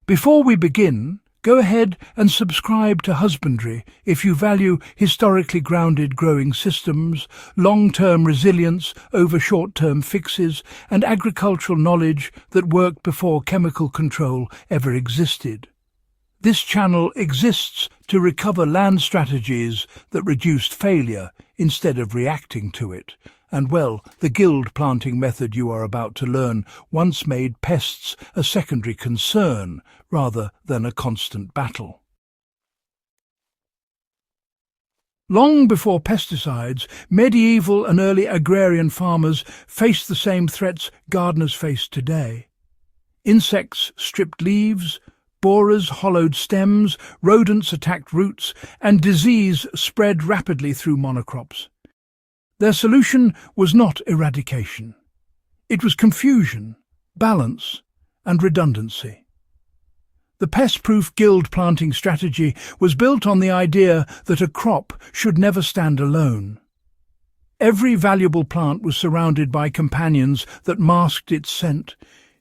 Before we begin, go ahead and subscribe to Husbandry if you value historically grounded growing systems, long-term resilience over short-term fixes, and agricultural knowledge that worked before chemical control ever existed. This channel exists to recover land strategies that reduced failure instead of reacting to it. And well, the guild planting method you are about to learn once made pests a secondary concern rather than a constant battle. Long before pesticides, medieval and early agrarian farmers faced the same threats gardeners face today. Insects stripped leaves, borers hollowed stems, rodents attacked roots, and disease spread rapidly through monocrops. Their solution was not eradication. It was confusion, balance, and redundancy. The pest-proof guild planting strategy was built on the idea that a crop should never stand alone. Every valuable plant was surrounded by companions that masked its scent,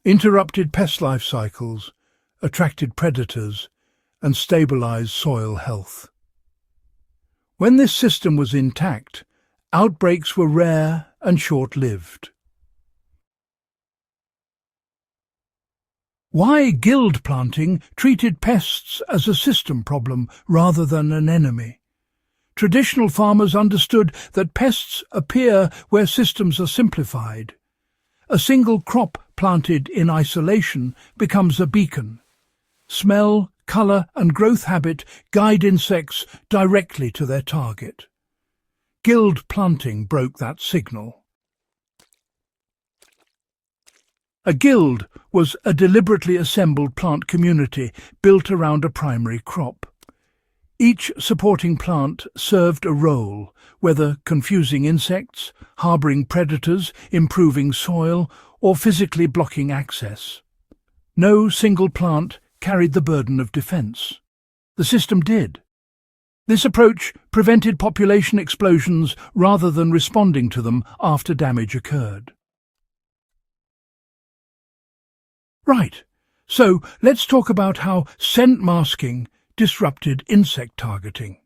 interrupted pest life cycles, attracted predators, and stabilized soil health. When this system was intact, outbreaks were rare and short-lived. Why guild planting treated pests as a system problem rather than an enemy? Traditional farmers understood that pests appear where systems are simplified. A single crop planted in isolation becomes a beacon. Smell, colour and growth habit guide insects directly to their target. Guild planting broke that signal. A guild was a deliberately assembled plant community built around a primary crop. Each supporting plant served a role, whether confusing insects, harbouring predators, improving soil, or physically blocking access. No single plant carried the burden of defence. The system did. This approach prevented population explosions rather than responding to them after damage occurred. Right, so let's talk about how scent masking disrupted insect targeting.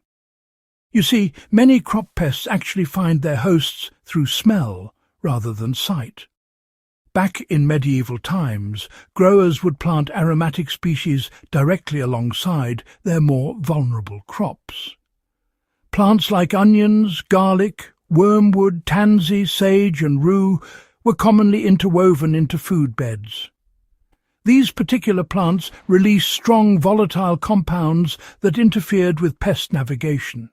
You see, many crop pests actually find their hosts through smell rather than sight. Back in medieval times, growers would plant aromatic species directly alongside their more vulnerable crops. Plants like onions, garlic, wormwood, tansy, sage and rue were commonly interwoven into food beds. These particular plants released strong volatile compounds that interfered with pest navigation.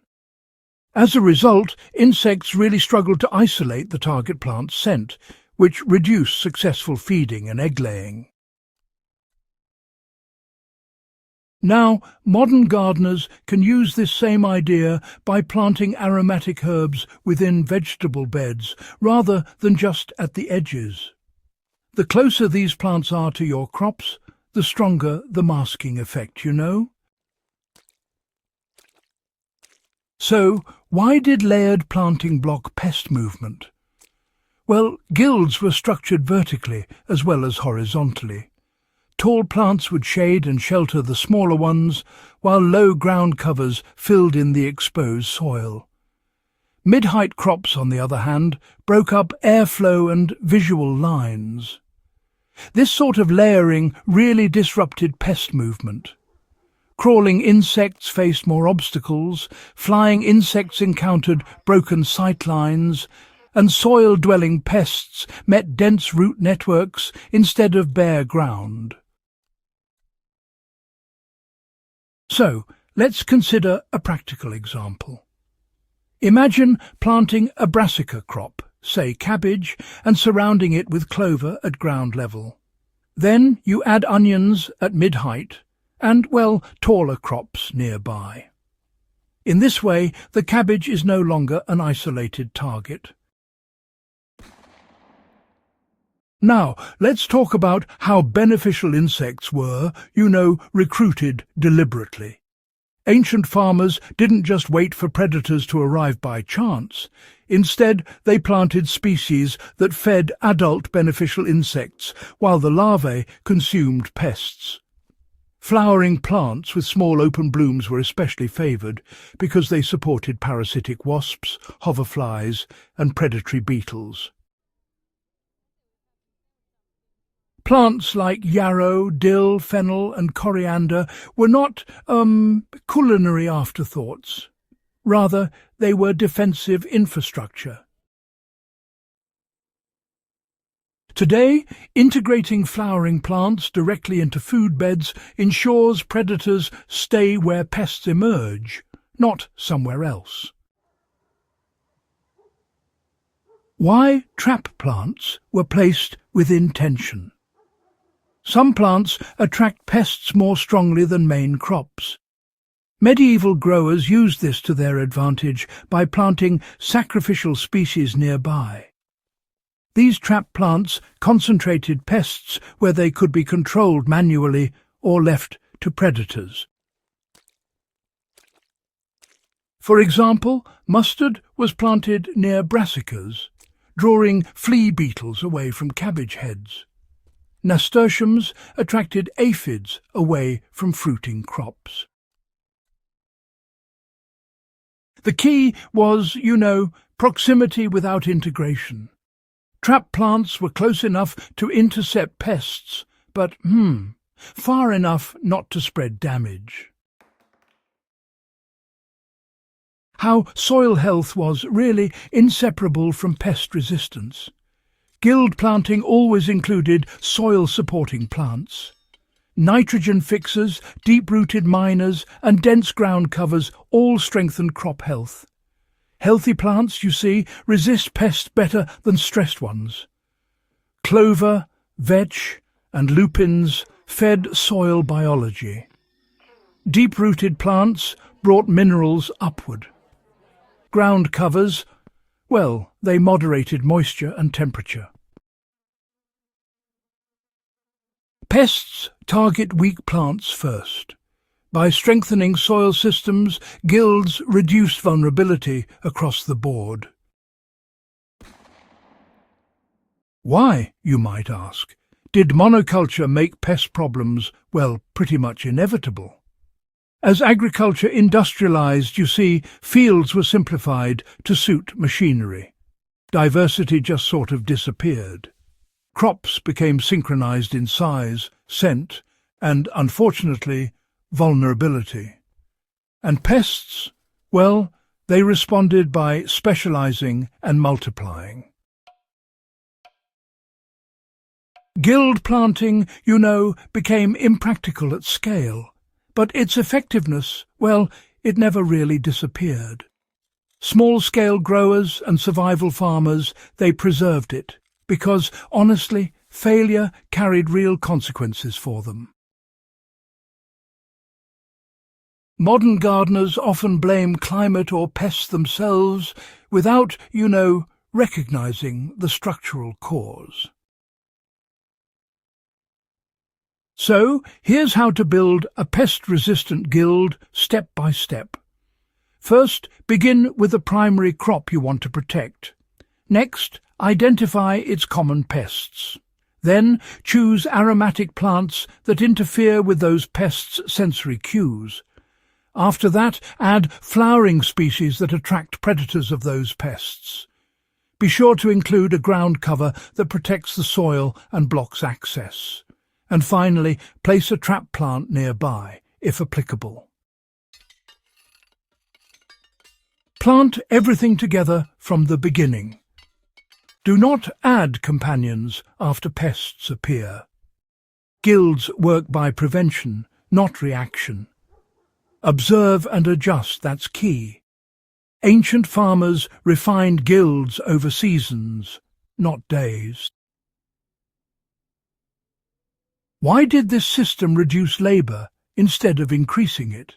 As a result, insects really struggled to isolate the target plant's scent, which reduced successful feeding and egg-laying. Now, modern gardeners can use this same idea by planting aromatic herbs within vegetable beds rather than just at the edges. The closer these plants are to your crops, the stronger the masking effect, you know? So, why did layered planting block pest movement? Well, guilds were structured vertically as well as horizontally. Tall plants would shade and shelter the smaller ones, while low ground covers filled in the exposed soil. Mid-height crops, on the other hand, broke up airflow and visual lines. This sort of layering really disrupted pest movement. Crawling insects faced more obstacles, flying insects encountered broken sight lines, and soil-dwelling pests met dense root networks instead of bare ground. So, let's consider a practical example. Imagine planting a brassica crop, say cabbage, and surrounding it with clover at ground level. Then you add onions at mid-height and, well, taller crops nearby. In this way, the cabbage is no longer an isolated target. Now, let's talk about how beneficial insects were, recruited deliberately. Ancient farmers didn't just wait for predators to arrive by chance. Instead, they planted species that fed adult beneficial insects, while the larvae consumed pests. Flowering plants with small open blooms were especially favoured because they supported parasitic wasps, hoverflies, and predatory beetles. Plants like yarrow, dill, fennel, and coriander were not culinary afterthoughts. Rather, they were defensive infrastructure. Today, integrating flowering plants directly into food beds ensures predators stay where pests emerge, not somewhere else. Why trap plants were placed with intention. Some plants attract pests more strongly than main crops. Medieval growers used this to their advantage by planting sacrificial species nearby. These trap plants concentrated pests where they could be controlled manually or left to predators. For example, mustard was planted near brassicas, drawing flea beetles away from cabbage heads. Nasturtiums attracted aphids away from fruiting crops. The key was, proximity without integration. Trap plants were close enough to intercept pests, but far enough not to spread damage. How soil health was really inseparable from pest resistance. Guild planting always included soil-supporting plants. Nitrogen fixers, deep-rooted miners, and dense ground covers all strengthened crop health. Healthy plants, you see, resist pests better than stressed ones. Clover, vetch, and lupins fed soil biology. Deep-rooted plants brought minerals upward. Ground covers, well, they moderated moisture and temperature. Pests target weak plants first. By strengthening soil systems, guilds reduced vulnerability across the board. Why, you might ask, did monoculture make pest problems, pretty much inevitable? As agriculture industrialized, you see, fields were simplified to suit machinery. Diversity just sort of disappeared. Crops became synchronized in size, scent, and, unfortunately, vulnerability. And pests, they responded by specializing and multiplying. Guild planting, became impractical at scale, but its effectiveness, it never really disappeared. Small-scale growers and survival farmers, they preserved it, because, honestly, failure carried real consequences for them. Modern gardeners often blame climate or pests themselves without, recognizing the structural cause. So, here's how to build a pest-resistant guild step by step. First, begin with the primary crop you want to protect. Next, identify its common pests. Then, choose aromatic plants that interfere with those pests' sensory cues. After that, add flowering species that attract predators of those pests. Be sure to include a ground cover that protects the soil and blocks access. And finally, place a trap plant nearby, if applicable. Plant everything together from the beginning. Do not add companions after pests appear. Guilds work by prevention, not reaction. Observe and adjust, that's key. Ancient farmers refined guilds over seasons, not days. Why did this system reduce labour instead of increasing it?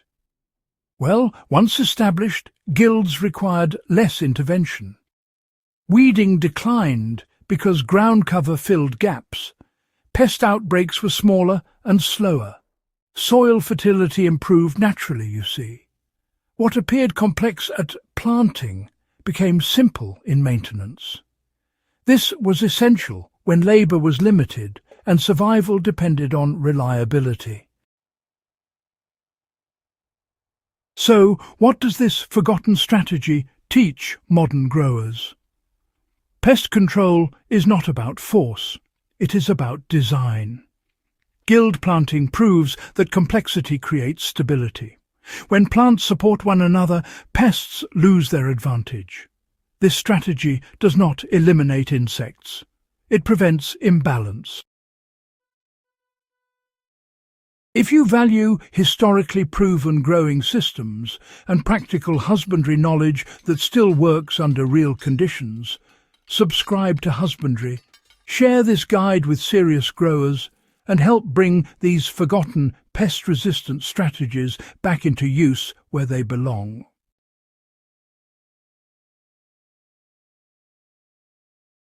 Once established, guilds required less intervention. Weeding declined because ground cover filled gaps. Pest outbreaks were smaller and slower. Soil fertility improved naturally, you see. What appeared complex at planting became simple in maintenance. This was essential when labour was limited and survival depended on reliability. So, what does this forgotten strategy teach modern growers? Pest control is not about force, it is about design. Guild planting proves that complexity creates stability. When plants support one another, pests lose their advantage. This strategy does not eliminate insects. It prevents imbalance. If you value historically proven growing systems and practical husbandry knowledge that still works under real conditions, subscribe to Husbandry, share this guide with serious growers, and help bring these forgotten pest-resistant strategies back into use where they belong.